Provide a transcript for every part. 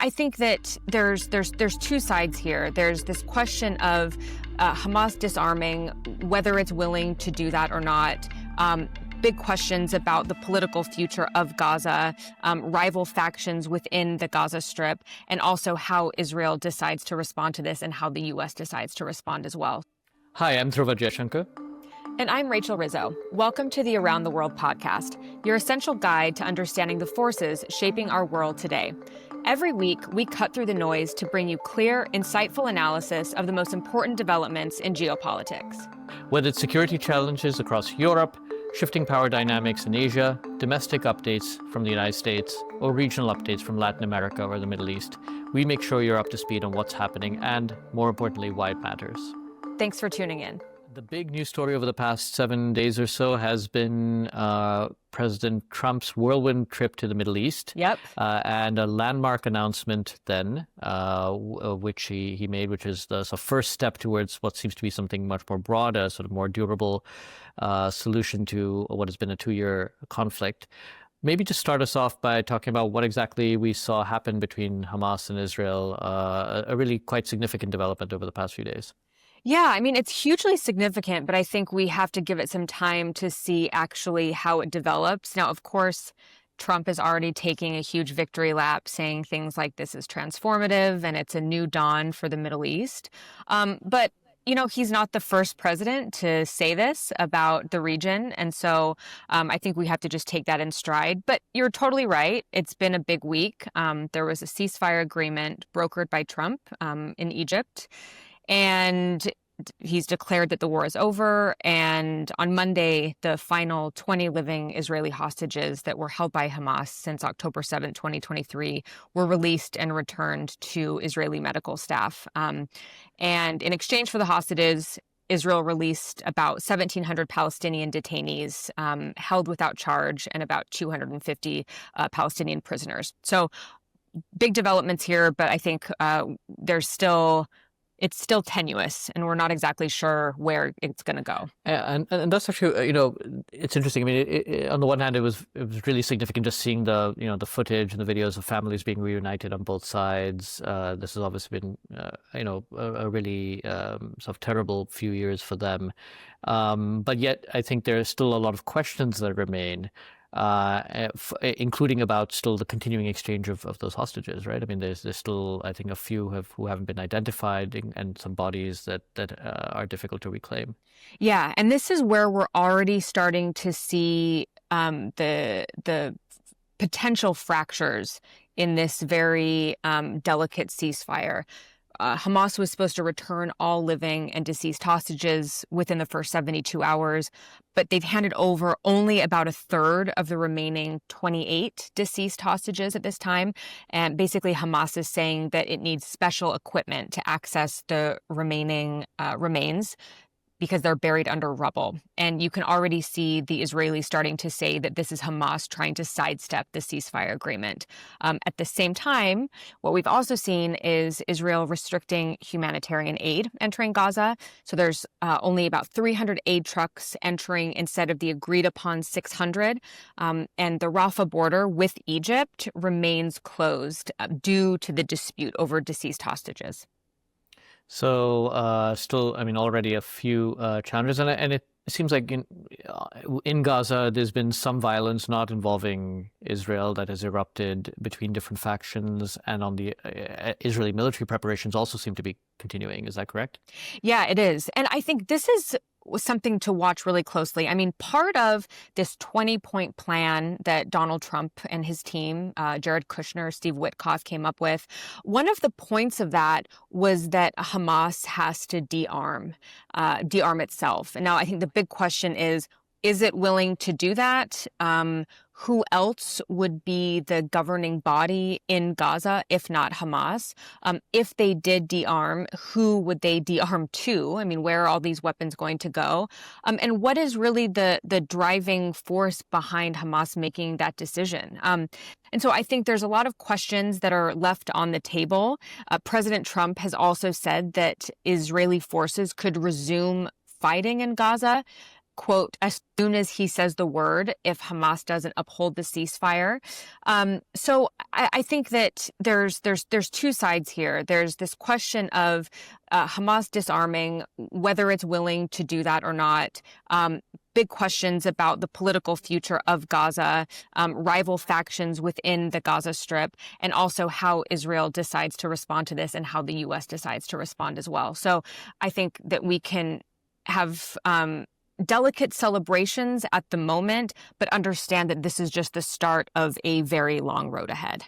I think that there's two sides here. There's this question of Hamas disarming, whether it's willing to do that or not. Big questions about the political future of Gaza, rival factions within the Gaza Strip, and also how Israel decides to respond to this and how the U.S. decides to respond as well. Hi, I'm Dhruva Jaishankar. And I'm Rachel Rizzo. Welcome to the Around the World podcast, your essential guide to understanding the forces shaping our world today. Every week, we cut through the noise to bring you clear, insightful analysis of the most important developments in geopolitics. Whether it's security challenges across Europe, shifting power dynamics in Asia, domestic updates from the United States, or regional updates from Latin America or the Middle East, we make sure you're up to speed on what's happening and, more importantly, why it matters. Thanks for tuning in. The big news story over the past 7 days or so has been President Trump's whirlwind trip to the Middle East. Yep. And a landmark announcement then, which he made, which is the first step towards what seems to be something much more broad, a sort of more durable solution to what has been a 2-year conflict. Maybe just start us off by talking about what exactly we saw happen between Hamas and Israel, a really quite significant development over the past few days. Yeah, I mean, it's hugely significant, but I think we have to give it some time to see actually how it develops. Now, of course, Trump is already taking a huge victory lap, saying things like this is transformative and it's a new dawn for the Middle East. But, you know, he's not the first president to say this about the region. And so I think we have to just take that in stride. But you're totally right. It's been a big week. There was a ceasefire agreement brokered by Trump in Egypt. And he's declared that the war is over. And on Monday, the final 20 living Israeli hostages that were held by Hamas since October 7, 2023, were released and returned to Israeli medical staff. And in exchange for the hostages, Israel released about 1,700 Palestinian detainees held without charge and about 250 Palestinian prisoners. So big developments here, but I think it's still tenuous, and we're not exactly sure where it's going to go. And that's actually, it's interesting. I mean, on the one hand, it was really significant just seeing the footage and the videos of families being reunited on both sides. This has obviously been, a really sort of terrible few years for them. But yet, I think there are still a lot of questions that remain. Including about still the continuing exchange of those hostages, right? I mean, there's still, I think, a few who haven't been identified and some bodies that are difficult to reclaim. Yeah, and this is where we're already starting to see the potential fractures in this very delicate ceasefire. Hamas was supposed to return all living and deceased hostages within the first 72 hours, but they've handed over only about a third of the remaining 28 deceased hostages at this time. And basically, Hamas is saying that it needs special equipment to access the remaining remains, because they're buried under rubble. And you can already see the Israelis starting to say that this is Hamas trying to sidestep the ceasefire agreement. At the same time, what we've also seen is Israel restricting humanitarian aid entering Gaza. So there's only about 300 aid trucks entering instead of the agreed upon 600. And the Rafah border with Egypt remains closed due to the dispute over deceased hostages. So still, I mean, already a few challenges. And it seems like in Gaza, there's been some violence not involving Israel that has erupted between different factions. And on the Israeli military preparations also seem to be continuing. Is that correct? Yeah, it is. And I think this is something to watch really closely. I mean, part of this 20-point plan that Donald Trump and his team, Jared Kushner, Steve Witkoff, came up with, one of the points of that was that Hamas has to disarm itself. And now I think the big question is it willing to do that? Who else would be the governing body in Gaza, if not Hamas? If they did disarm, who would they disarm to? I mean, where are all these weapons going to go? And what is really the driving force behind Hamas making that decision? And so I think there's a lot of questions that are left on the table. President Trump has also said that Israeli forces could resume fighting in Gaza quote, as soon as he says the word, if Hamas doesn't uphold the ceasefire. So I think that there's two sides here. There's this question of Hamas disarming, whether it's willing to do that or not. Big questions about the political future of Gaza, rival factions within the Gaza Strip, and also how Israel decides to respond to this and how the U.S. decides to respond as well. So I think that we can have delicate celebrations at the moment, but understand that this is just the start of a very long road ahead.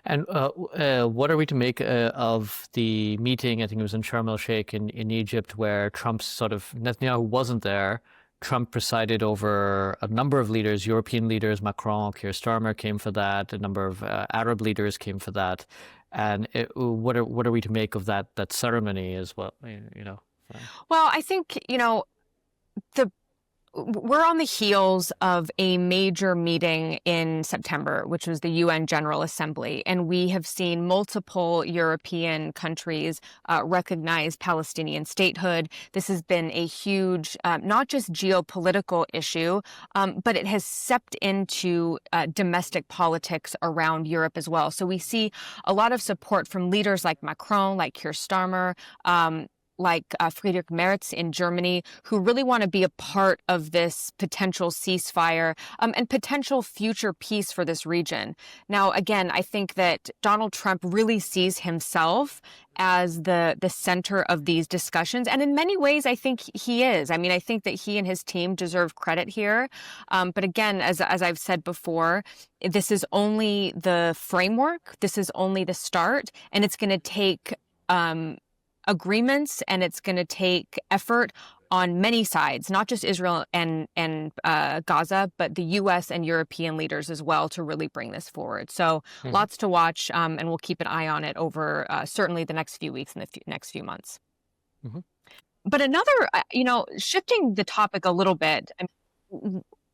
And what are we to make of the meeting? I think it was in Sharm el-Sheikh in Egypt, where Netanyahu wasn't there. Trump presided over a number of leaders, European leaders, Macron, Keir Starmer came for that. A number of Arab leaders came for that. And what are we to make of that ceremony as well? Well, I think, we're on the heels of a major meeting in September, which was the UN General Assembly, and we have seen multiple European countries recognize Palestinian statehood. This has been a huge, not just geopolitical issue, but it has seeped into domestic politics around Europe as well. So we see a lot of support from leaders like Macron, like Keir Starmer, like Friedrich Merz in Germany, who really want to be a part of this potential ceasefire and potential future peace for this region. Now, again, I think that Donald Trump really sees himself as the center of these discussions. And in many ways, I think he is. I mean, I think that he and his team deserve credit here. But again, as I've said before, this is only the framework. This is only the start. And it's going to take agreements, and it's going to take effort on many sides, not just Israel and Gaza, but the U.S. and European leaders as well, to really bring this forward. So lots to watch, and we'll keep an eye on it over certainly the next few weeks and the next few months. But another, shifting the topic a little bit,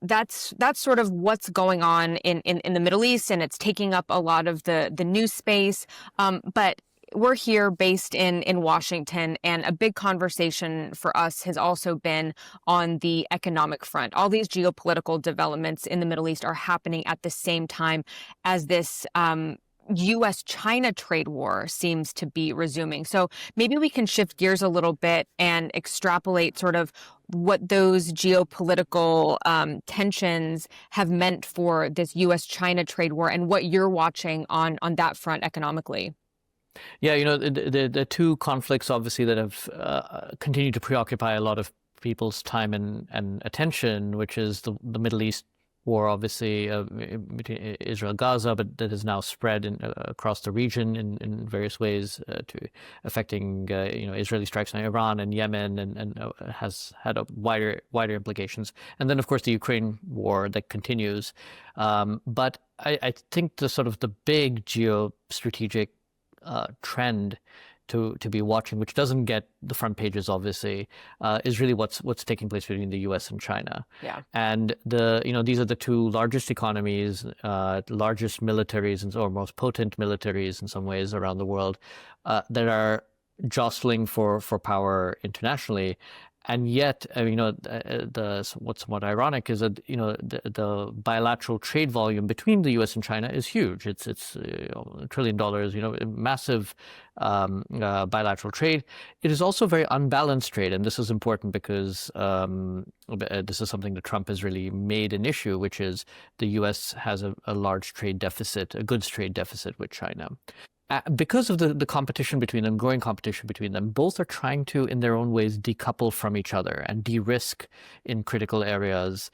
that's sort of what's going on in the Middle East, and it's taking up a lot of the news space. But we're here based in Washington, and a big conversation for us has also been on the economic front. All these geopolitical developments in the Middle East are happening at the same time as this U.S. China trade war seems to be resuming. So maybe we can shift gears a little bit and extrapolate sort of what those geopolitical tensions have meant for this U.S. China trade war and what you're watching on that front economically. Yeah, the two conflicts obviously that have continued to preoccupy a lot of people's time and attention, which is the Middle East war, obviously between Israel and Gaza, but that has now spread across the region in various ways to affecting Israeli strikes on Iran and Yemen, and has had wider implications. And then, of course, the Ukraine war that continues. But I think the big geostrategic trend to be watching, which doesn't get the front pages, obviously, is really what's taking place between the U.S. and China. Yeah. And these are the two largest economies, largest militaries, or most potent militaries in some ways around the world, that are jostling for power internationally. And yet, what's somewhat ironic is that the bilateral trade volume between the U.S. and China is huge. It's $1 trillion, massive bilateral trade. It is also very unbalanced trade, and this is important because this is something that Trump has really made an issue, which is the U.S. has a large trade deficit, a goods trade deficit with China. Because of the competition between them, growing competition between them, both are trying to, in their own ways, decouple from each other and de-risk in critical areas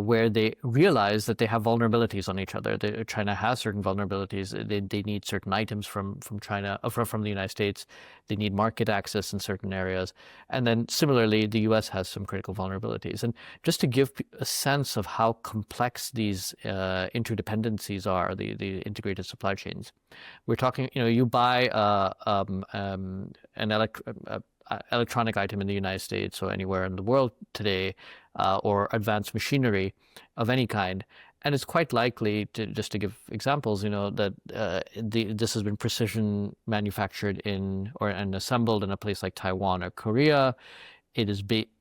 where they realize that they have vulnerabilities on each other. China has certain vulnerabilities. They need certain items from China, from the United States. They need market access in certain areas. And then similarly, the U.S. has some critical vulnerabilities. And just to give a sense of how complex these interdependencies are, the integrated supply chains, we're talking, you buy an electronic item in the United States or anywhere in the world today, or advanced machinery of any kind, and it's quite likely, just to give examples, that this has been precision manufactured and assembled in a place like Taiwan or Korea.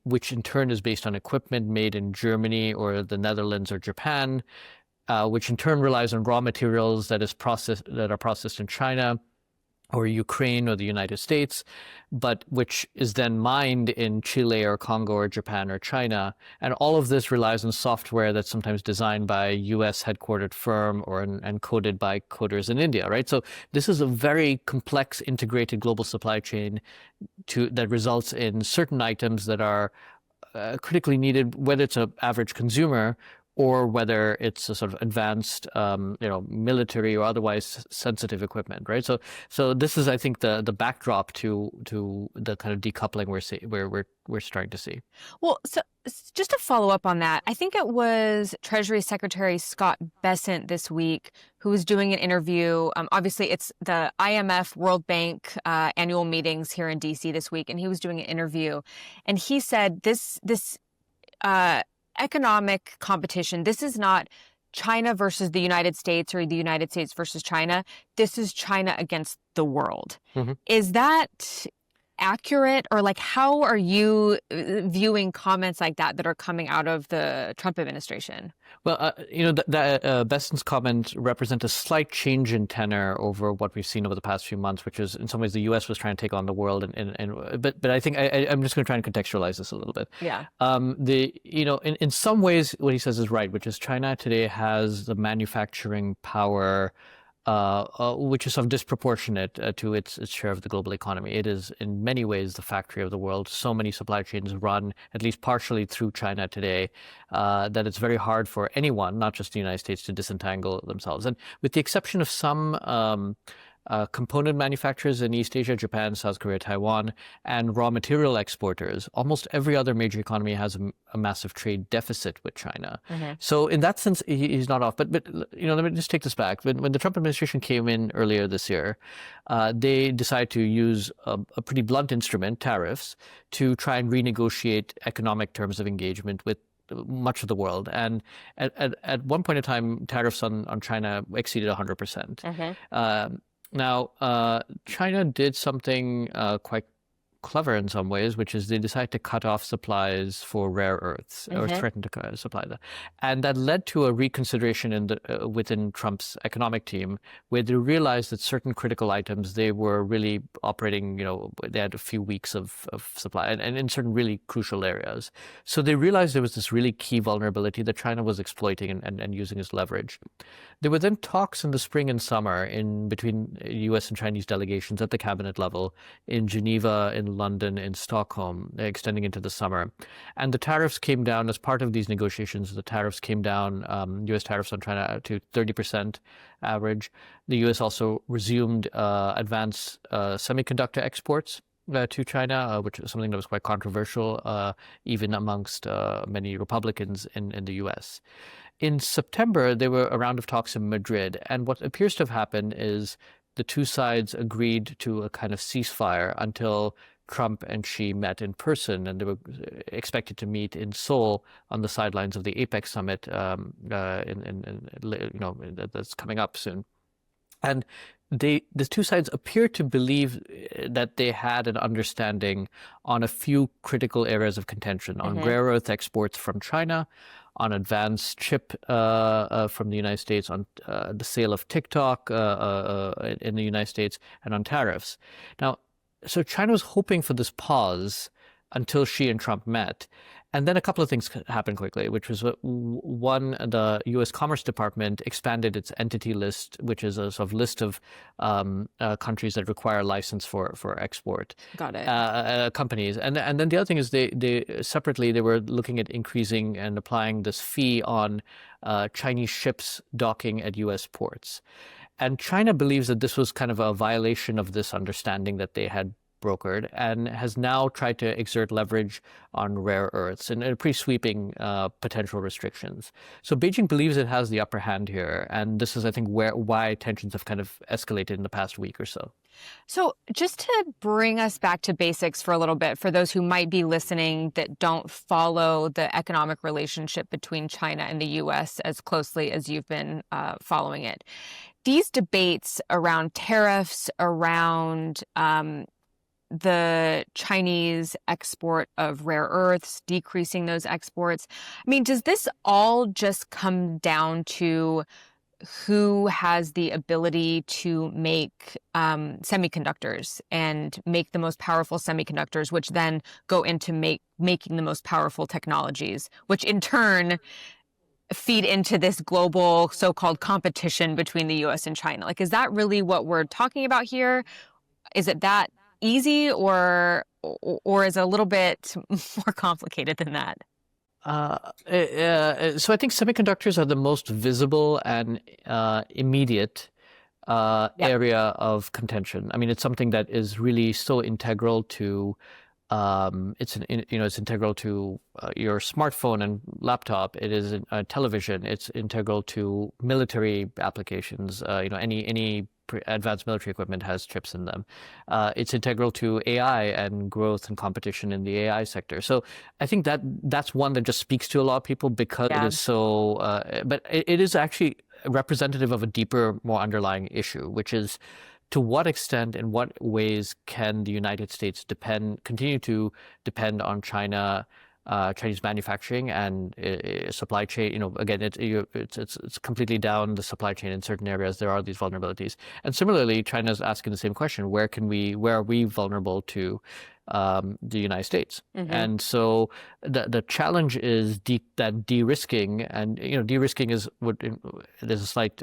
which in turn is based on equipment made in Germany or the Netherlands or Japan, which in turn relies on raw materials that are processed in China or Ukraine or the United States, but which is then mined in Chile or Congo or Japan or China. And all of this relies on software that's sometimes designed by a U.S. headquartered firm and coded by coders in India, right? So this is a very complex, integrated global supply chain that results in certain items that are critically needed, whether it's an average consumer or whether it's a sort of advanced, military or otherwise sensitive equipment, right? So this is, I think, the backdrop to the kind of decoupling we're starting to see. Well, so just to follow up on that, I think it was Treasury Secretary Scott Bessent this week who was doing an interview. Obviously, it's the IMF World Bank annual meetings here in DC this week, and he was doing an interview, and he said this economic competition, this is not China versus the United States or the United States versus China. This is China against the world. Mm-hmm. Is that accurate? Or like, how are you viewing comments like that are coming out of the Trump administration? Well, Bessent's comments represent a slight change in tenor over what we've seen over the past few months, which is in some ways the U.S. was trying to take on the world, but I think I'm just going to try and contextualize this a little bit. Yeah. In some ways, what he says is right, which is China today has the manufacturing power, which is sort of disproportionate to its share of the global economy. It is in many ways the factory of the world. So many supply chains run at least partially through China today that it's very hard for anyone, not just the United States, to disentangle themselves. And with the exception of some component manufacturers in East Asia, Japan, South Korea, Taiwan, and raw material exporters, almost every other major economy has a massive trade deficit with China. Mm-hmm. So in that sense, he's not off. But let me just take this back. When the Trump administration came in earlier this year, they decided to use a pretty blunt instrument, tariffs, to try and renegotiate economic terms of engagement with much of the world. And at one point in time, tariffs on China exceeded 100%. Mm-hmm. Now, China did something quite clever in some ways, which is they decided to cut off supplies for rare earths, or threatened to supply them. And that led to a reconsideration within Trump's economic team, where they realized that certain critical items, they were really operating, they had a few weeks of supply, and in certain really crucial areas. So they realized there was this really key vulnerability that China was exploiting and using as leverage. There were then talks in the spring and summer between U.S. and Chinese delegations at the cabinet level in Geneva, in London, in Stockholm, extending into the summer. And the tariffs came down as part of these negotiations. The tariffs came down, U.S. tariffs on China to 30% average. The U.S. also resumed advanced semiconductor exports to China, which is something that was quite controversial, even amongst many Republicans in the U.S. In September, there were a round of talks in Madrid, and what appears to have happened is the two sides agreed to a kind of ceasefire until Trump and Xi met in person, and they were expected to meet in Seoul on the sidelines of the APEC summit, that's coming up soon. And the two sides appear to believe that they had an understanding on a few critical areas of contention, on rare earth exports from China, on advanced chip from the United States, on the sale of TikTok in the United States, and on tariffs. Now, so China was hoping for this pause until Xi and Trump met. And then a couple of things happened quickly, which was one, the U.S. Commerce Department expanded its entity list, which is a sort of list of countries that require a license for export. Got it. Companies. And then the other thing is they separately, they were looking at increasing and applying this fee on Chinese ships docking at U.S. ports. And China believes that this was kind of a violation of this understanding that they had brokered, and has now tried to exert leverage on rare earths and pretty sweeping potential restrictions. So Beijing believes it has the upper hand here, and this is, I think, why tensions have kind of escalated in the past week or so. So just to bring us back to basics for a little bit, for those who might be listening that don't follow the economic relationship between China and the U.S. as closely as you've been following it, these debates around tariffs, around the Chinese export of rare earths, decreasing those exports. I mean, does this all just come down to who has the ability to make semiconductors and make the most powerful semiconductors, which then go into making the most powerful technologies, which in turn feed into this global so-called competition between the US and China? Like, is that really what we're talking about here? Is it that easy, or is it a little bit more complicated than that? So I think semiconductors are the most visible and immediate Yep. area of contention. I mean, it's something that is really so integral to it's integral to your smartphone and laptop. It is television. It's integral to military applications. Any advanced military equipment has chips in them. It's integral to AI and growth and competition in the AI sector. So I think that's one that just speaks to a lot of people because it Yeah. is so. But it is actually representative of a deeper, more underlying issue, which is to what extent, in what ways can the United States continue to depend on Chinese manufacturing and supply chain? Again, it's completely down the supply chain in certain areas. There are these vulnerabilities, and similarly, China's asking the same question: where are we vulnerable to the United States? Mm-hmm. And so the challenge is that de-risking, and de-risking there's a slight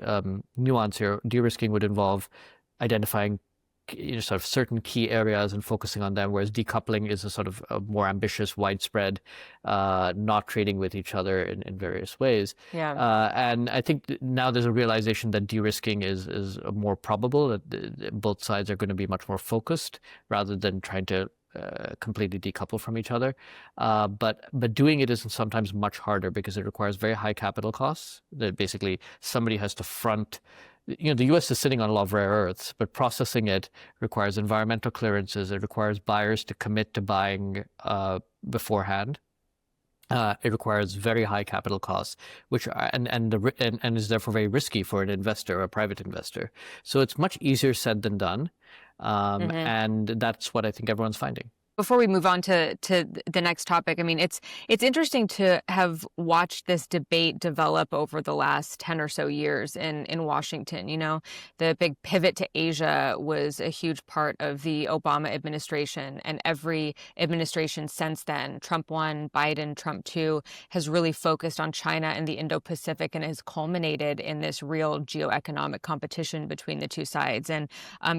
nuance here. De-risking would involve identifying sort of certain key areas and focusing on them, whereas decoupling is a sort of a more ambitious, widespread, not trading with each other in various ways. Yeah. And I think now there's a realization that de-risking is more probable, that both sides are going to be much more focused rather than trying to completely decouple from each other. But doing it is sometimes much harder because it requires very high capital costs. That basically somebody has to front. The U.S. is sitting on a lot of rare earths, but processing it requires environmental clearances. It requires buyers to commit to buying beforehand. It requires very high capital costs, which are, and is therefore very risky for an investor, a private investor. So it's much easier said than done, Mm-hmm. and that's what I think everyone's finding. Before we move on to the next topic, I mean, it's interesting to have watched this debate develop over the last 10 or so years in Washington. The big pivot to Asia was a huge part of the Obama administration, and every administration since then, Trump 1, Biden, Trump 2, has really focused on China and the Indo-Pacific, and has culminated in this real geoeconomic competition between the two sides. And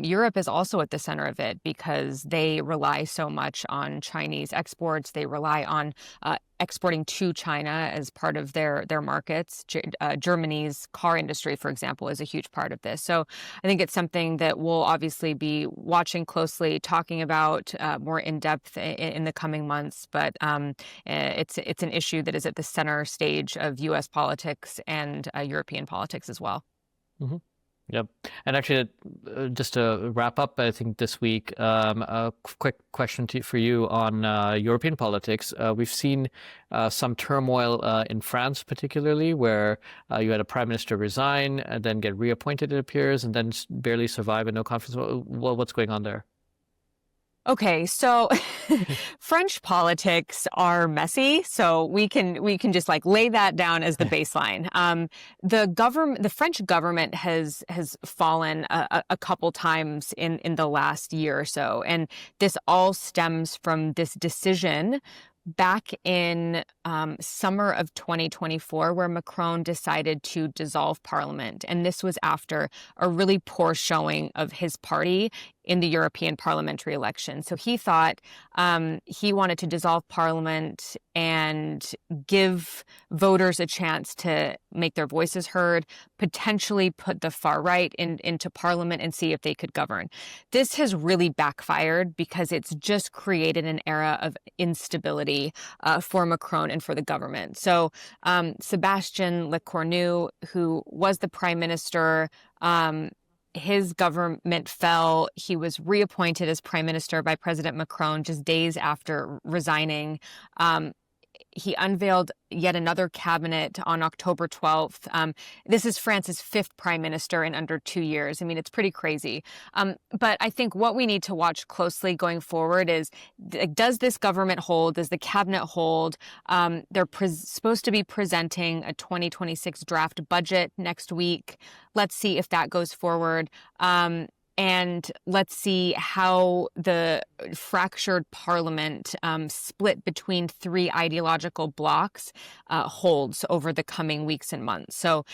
Europe is also at the center of it because they rely so much on Chinese exports. They rely on exporting to China as part of their markets. Germany's car industry, for example, is a huge part of this. So I think it's something that we'll obviously be watching closely, talking about more in depth in the coming months. But it's an issue that is at the center stage of U.S. politics and European politics as well. Mm-hmm. Yep. And actually, just to wrap up, I think this week, a quick question for you on European politics. We've seen some turmoil in France, particularly, where you had a prime minister resign and then get reappointed, it appears, and then barely survive and no conference. What's going on there? Okay, so French politics are messy, so we can just like lay that down as the baseline. The French government has fallen a couple times in the last year or so, and this all stems from this decision back in summer of 2024, where Macron decided to dissolve parliament. And this was after a really poor showing of his party in the European parliamentary election. So he thought he wanted to dissolve parliament and give voters a chance to make their voices heard, potentially put the far right into parliament and see if they could govern. This has really backfired because it's just created an era of instability for Macron and for the government. So Sébastien Lecornu, who was the prime minister, his government fell. He was reappointed as prime minister by President Macron just days after resigning. he unveiled yet another cabinet on October 12th. This is France's fifth prime minister in under 2 years. I mean, it's pretty crazy. But I think what we need to watch closely going forward is, does this government hold? Does the cabinet hold? They're supposed to be presenting a 2026 draft budget next week. Let's see if that goes forward. And let's see how the fractured parliament, split between three ideological blocs, holds over the coming weeks and months. So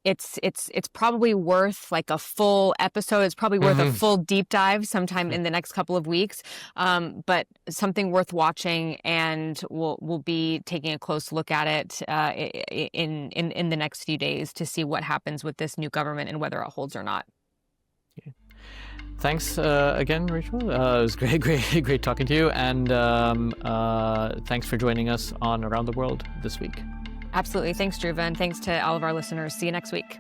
it's probably worth like a full episode. It's probably worth a full deep dive sometime in the next couple of weeks. But something worth watching, and we'll be taking a close look at it in the next few days to see what happens with this new government and whether it holds or not. Thanks again, Rachel. It was great talking to you, and thanks for joining us on Around the World this week. Absolutely. Thanks, Dhruva, and thanks to all of our listeners. See you next week.